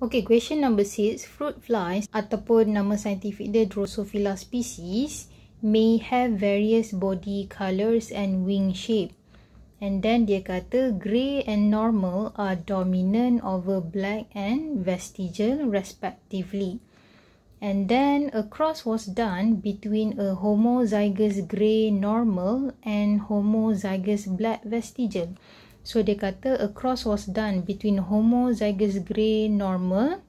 Okay, question number 6. Fruit flies ataupun nama saintifik dia Drosophila species may have various body colours and wing shape. And then dia kata grey and normal are dominant over black and vestigial respectively. And then a cross was done between a homozygous grey normal and homozygous black vestigial. So dia kata a cross was done between homozygous grey normal,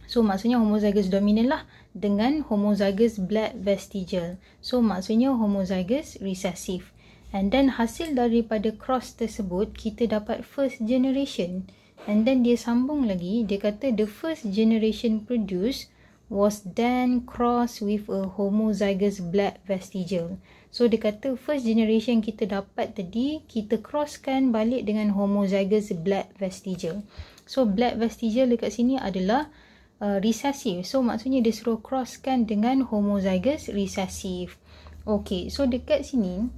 so maksudnya homozygous dominant lah, dengan homozygous black vestigial. So maksudnya homozygous recessive. And then hasil daripada cross tersebut kita dapat first generation. And then dia sambung lagi, dia kata the first generation produced was then crossed with a homozygous black vestigial. So dia kata first generation kita dapat tadi, kita crosskan balik dengan homozygous black vestigial. So black vestigial dekat sini adalah recessive. So maksudnya dia suruh crosskan dengan homozygous recessive. Okay, so dekat sini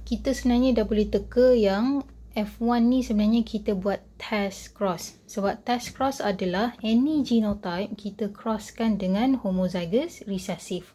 kita sebenarnya dah boleh teka yang F1 ni sebenarnya kita buat test cross. Sebab test cross adalah any genotype kita crosskan dengan homozygous recessive.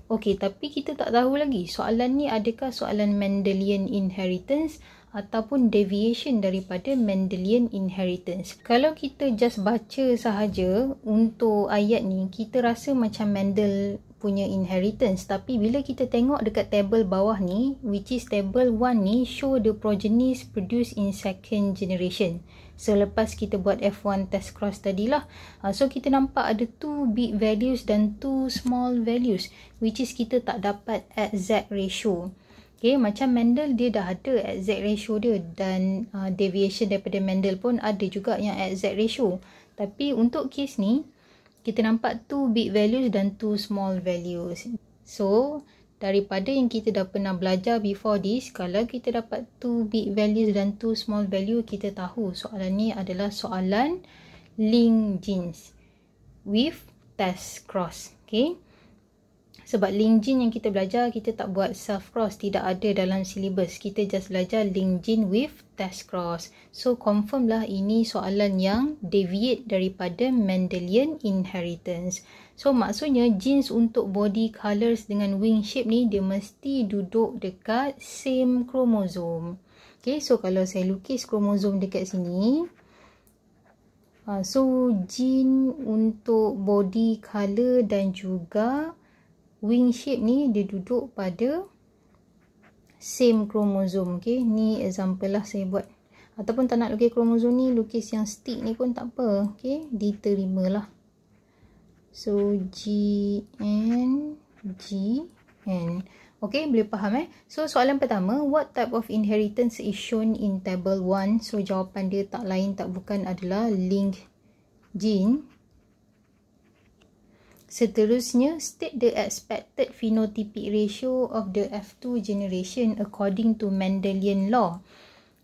Okey, tapi kita tak tahu lagi soalan ni adakah soalan Mendelian inheritance ataupun deviation daripada Mendelian inheritance. Kalau kita just baca sahaja untuk ayat ni, kita rasa macam Mendel punya inheritance, tapi bila kita tengok dekat table bawah ni, which is table 1 ni, show the progenies produced in second generation. Selepas kita buat F1 test cross tadilah. So kita nampak ada 2 big values dan 2 small values, which is kita tak dapat exact ratio. Okay, macam Mendel dia dah ada exact ratio dia, dan deviation daripada Mendel pun ada juga yang exact ratio. Tapi untuk case ni kita nampak 2 big values dan 2 small values. So daripada yang kita dah pernah belajar before this, kalau kita dapat 2 big values dan 2 small value, kita tahu soalan ni adalah soalan link genes with test cross. Okay, sebab link gene yang kita belajar, kita tak buat self cross, tidak ada dalam syllabus. Kita just belajar link gene with test cross. So confirm lah ini soalan yang deviate daripada Mendelian inheritance. So maksudnya genes untuk body colours dengan wing shape ni dia mesti duduk dekat same chromosome. Okay, so kalau saya lukis kromosom dekat sini, so gene untuk body colour dan juga wing shape ni dia duduk pada same chromosome. Okay, ni example lah saya buat. Ataupun tak nak lukis kromosom ni, lukis yang stick ni pun tak apa. Okay, diterima lah. So GN. Okay, boleh faham So soalan pertama, what type of inheritance is shown in table 1? So jawapan dia tak lain tak bukan adalah link gene. Seterusnya, state the expected phenotypic ratio of the F2 generation according to Mendelian law.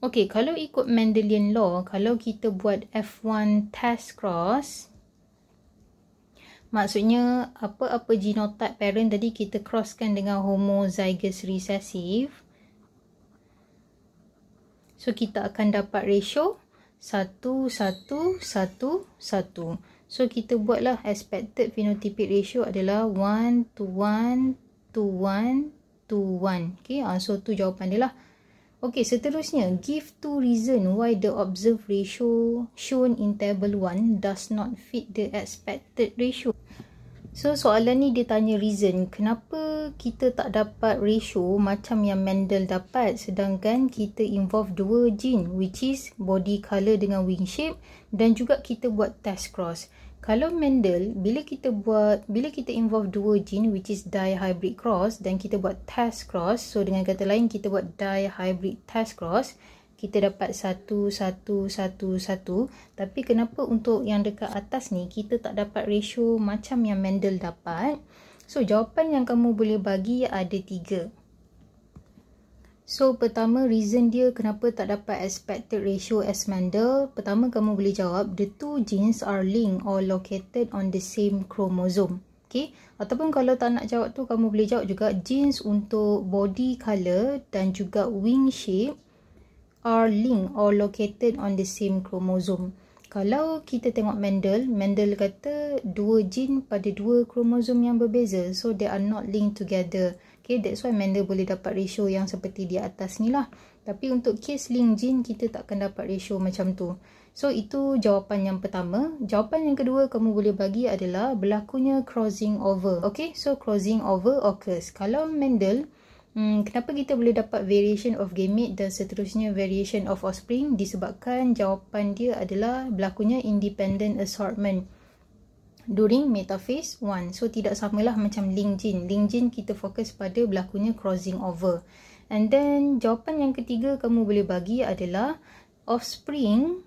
Okay, kalau ikut Mendelian law, kalau kita buat F1 test cross, maksudnya apa-apa genotype parent tadi kita crosskan dengan homozygous recessive. So kita akan dapat ratio 1:1:1:1. So kita buatlah expected phenotypic ratio adalah 1:1:1:1:1. Okay, so tu jawapan dia lah. Okay, seterusnya, give 2 reason why the observed ratio shown in table 1 does not fit the expected ratio. So soalan ni dia tanya reason kenapa kita tak dapat ratio macam yang Mendel dapat, sedangkan kita involve 2 gene, which is body colour dengan wing shape, dan juga kita buat test cross. Kalau Mendel, bila kita involve 2 gene, which is dihybrid cross, dan kita buat test cross, so dengan kata lain kita buat dihybrid test cross, kita dapat 1:1:1:1. Tapi kenapa untuk yang dekat atas ni kita tak dapat ratio macam yang Mendel dapat? So jawapan yang kamu boleh bagi ada 3. So pertama, reason dia kenapa tak dapat expected ratio as Mendel. Pertama, kamu boleh jawab the 2 genes are linked or located on the same chromosome. Okay, ataupun kalau tak nak jawab tu, kamu boleh jawab juga genes untuk body colour dan juga wing shape are linked or located on the same chromosome. Kalau kita tengok Mendel kata dua gene pada dua kromosom yang berbeza. So they are not linked together. Okay, that's why Mendel boleh dapat ratio yang seperti di atas ni lah. Tapi untuk case link gene, kita takkan dapat ratio macam tu. So itu jawapan yang pertama. Jawapan yang kedua kamu boleh bagi adalah berlakunya crossing over. Okay, so crossing over occurs. Kalau Mendel, kenapa kita boleh dapat variation of gamete dan seterusnya variation of offspring? Disebabkan jawapan dia adalah berlakunya independent assortment during metaphase 1. So tidak samalah macam link gene. Link gene kita fokus pada berlakunya crossing over. And then jawapan yang ketiga kamu boleh bagi adalah offspring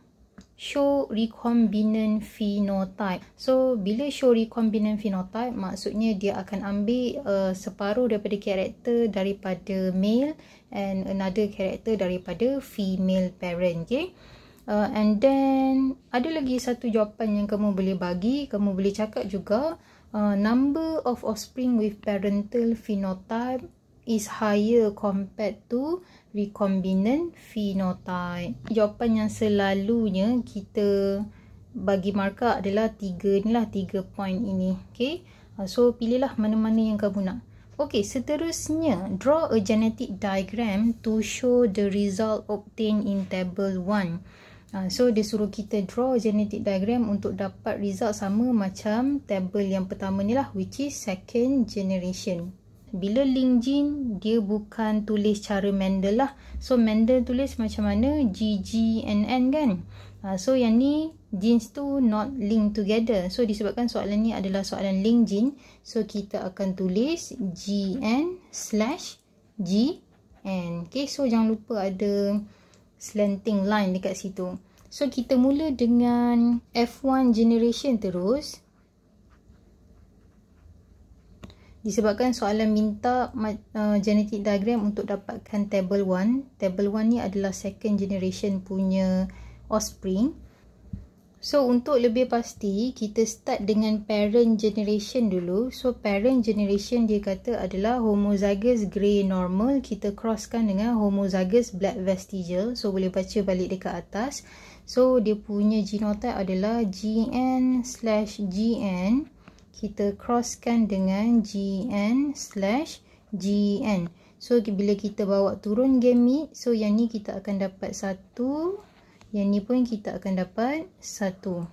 show recombinant phenotype. So bila show recombinant phenotype, maksudnya dia akan ambil separuh daripada karakter daripada male and another karakter daripada female parent. Okay, and then ada lagi satu jawapan yang kamu boleh bagi. Kamu boleh cakap juga number of offspring with parental phenotype is higher compared to recombinant phenotype. Jawapan yang selalunya kita bagi markah adalah 3 ni lah, 3 point ini. Okay, so pilihlah mana-mana yang kamu nak. Okay, seterusnya draw a genetic diagram to show the result obtained in table 1. So dia suruh kita draw genetic diagram untuk dapat result sama macam table yang pertama ni lah, which is second generation. Bila link gene, dia bukan tulis cara Mendel lah. So Mendel tulis macam mana? GGNN kan? So yang ni genes tu not linked together. So disebabkan soalan ni adalah soalan link gene, so kita akan tulis GN/GN. Okay, so jangan lupa ada slanting line dekat situ. So kita mula dengan F1 generation terus. Disebabkan soalan minta genetic diagram untuk dapatkan table 1. Table 1 ni adalah second generation punya offspring. So untuk lebih pasti, kita start dengan parent generation dulu. So parent generation dia kata adalah homozygous grey normal. Kita crosskan dengan homozygous black vestigial. So boleh baca balik dekat atas. So dia punya genotype adalah GN/GN. Kita crosskan dengan GN/GN. So bila kita bawa turun gamete, so yang ni kita akan dapat 1, yang ni pun kita akan dapat 1.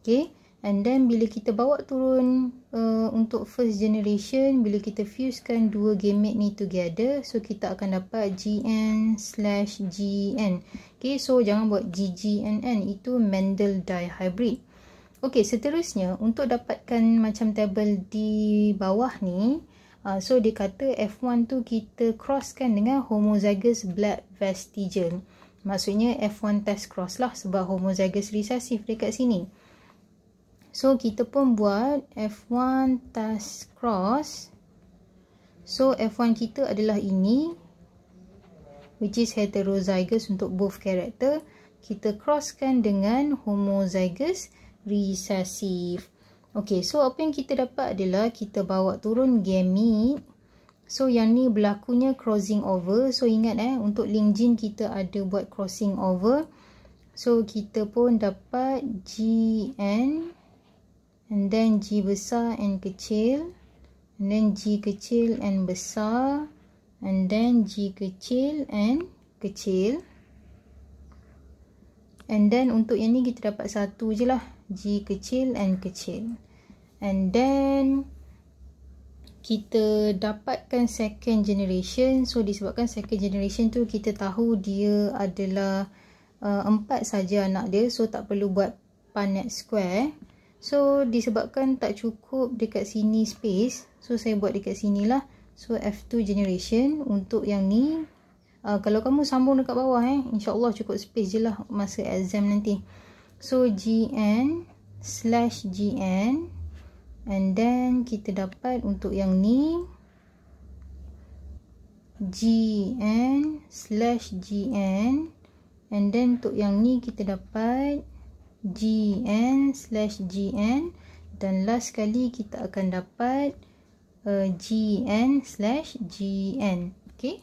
Okay, and then bila kita bawa turun untuk first generation, bila kita fusekan dua gamete ni together, so kita akan dapat GN/GN. Okay, so jangan buat GGNN, itu Mendel dihybrid. Okey, seterusnya untuk dapatkan macam tabel di bawah ni, so dia kata F1 tu kita crosskan dengan homozygous black vestigial. Maksudnya F1 test cross lah, sebab homozygous recessive dekat sini. So kita pun buat F1 test cross. So F1 kita adalah ini, which is heterozygous untuk both character. Kita crosskan dengan homozygous recessive. Okay, so apa yang kita dapat adalah kita bawa turun gamete. So yang ni berlakunya crossing over. So ingat untuk link gene kita ada buat crossing over. So kita pun dapat GN, and then G besar and kecil, and then G kecil and besar, and then G kecil and kecil. And then untuk yang ni kita dapat satu je lah, G kecil and kecil. And then kita dapatkan second generation. So disebabkan second generation tu kita tahu dia adalah 4 saja anak dia, so tak perlu buat Punnett square. So disebabkan tak cukup dekat sini space, so saya buat dekat sini lah. So F2 generation untuk yang ni. Kalau kamu sambung dekat bawah InsyaAllah cukup space je lah masa exam nanti. So GN/GN, and then kita dapat untuk yang ni GN/GN, and then untuk yang ni kita dapat GN/GN, dan last kali kita akan dapat GN/GN. Okay.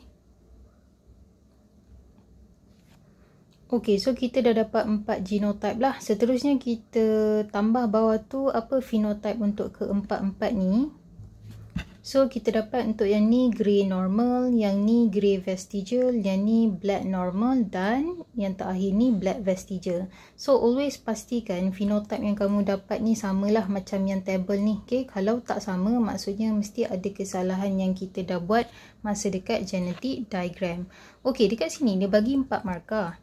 Okay, so kita dah dapat 4 genotype lah. Seterusnya kita tambah bawah tu apa phenotype untuk keempat-empat ni. So kita dapat untuk yang ni grey normal, yang ni grey vestigial, yang ni black normal dan yang terakhir ni black vestigial. So always pastikan phenotype yang kamu dapat ni samalah macam yang table ni. Okay, kalau tak sama maksudnya mesti ada kesalahan yang kita dah buat masa dekat genetic diagram. Okay, dekat sini dia bagi 4 markah.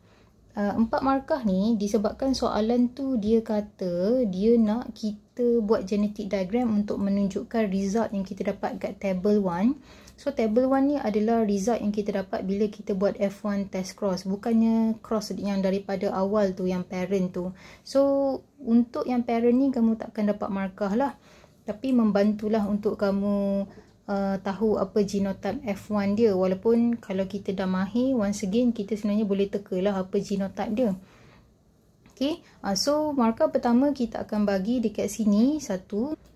4 markah ni disebabkan soalan tu dia kata dia nak kita buat genetic diagram untuk menunjukkan result yang kita dapat kat table 1. So table 1 ni adalah result yang kita dapat bila kita buat F1 test cross, bukannya cross yang daripada awal tu, yang parent tu. So untuk yang parent ni kamu takkan dapat markah lah, tapi membantulah untuk kamu tahu apa genotype F1 dia. Walaupun kalau kita dah mahir, once again kita sebenarnya boleh teka lah apa genotype dia. Okay, so markah pertama kita akan bagi dekat sini 1.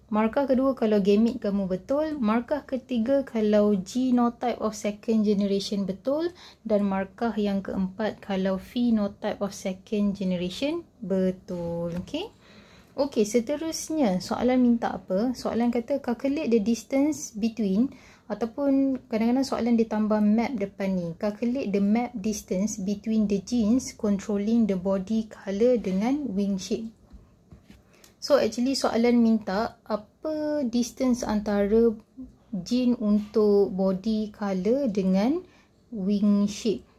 Markah kedua kalau gamete kamu betul. Markah ketiga kalau genotype of second generation betul. Dan markah yang keempat kalau phenotype of second generation betul. Okay. Okey, seterusnya soalan minta apa? Soalan kata calculate the distance between, ataupun kadang-kadang soalan dia tambah map depan ni. Calculate the map distance between the genes controlling the body colour dengan wing shape. So actually soalan minta apa distance antara gene untuk body colour dengan wing shape.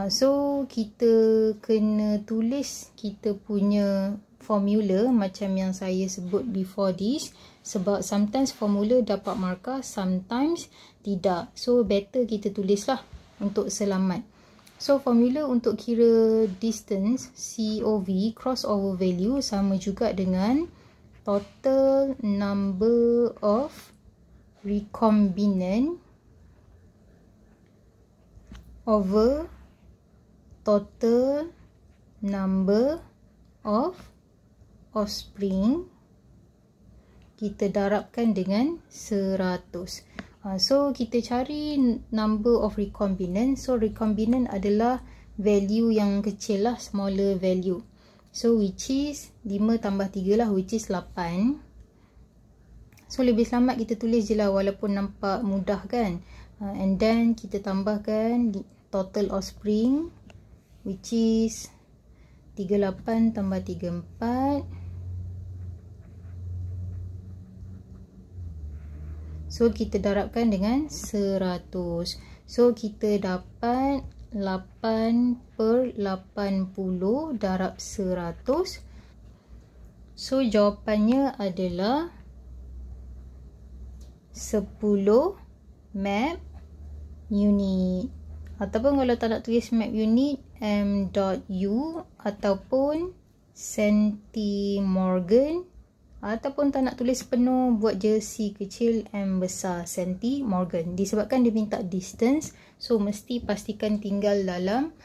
So kita kena tulis kita punya formula macam yang saya sebut before this, sebab sometimes formula dapat markah, sometimes tidak. So better kita tulislah untuk selamat. So formula untuk kira distance COV, crossover value, sama juga dengan total number of recombinant over total number of offspring, kita darabkan dengan 100. So kita cari number of recombinant. So recombinant adalah value yang kecil lah, smaller value. So which is 5 tambah 3 lah, which is 8. So lebih selamat kita tulis je lah walaupun nampak mudah kan. And then kita tambahkan total offspring, which is 38 tambah 34. So kita darabkan dengan 100. So kita dapat 8 per 80 darab 100. So jawapannya adalah 10 map unit. Ataupun kalau tak nak tulis map unit, m.u ataupun centimorgan, ataupun tak nak tulis penuh, buat je C kecil, M besar, centimorgan. Disebabkan dia minta distance, so mesti pastikan tinggal dalam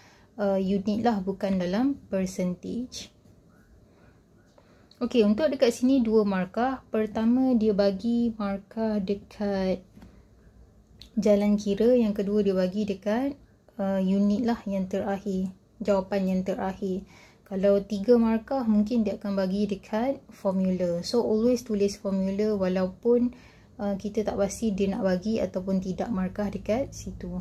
unit lah, bukan dalam percentage. Okey, untuk dekat sini 2 markah. Pertama dia bagi markah dekat jalan kira, yang kedua dia bagi dekat unit lah yang terakhir, jawapan yang terakhir. Kalau 3 markah mungkin dia akan bagi dekat formula. So always tulis formula walaupun kita tak pasti dia nak bagi ataupun tidak markah dekat situ.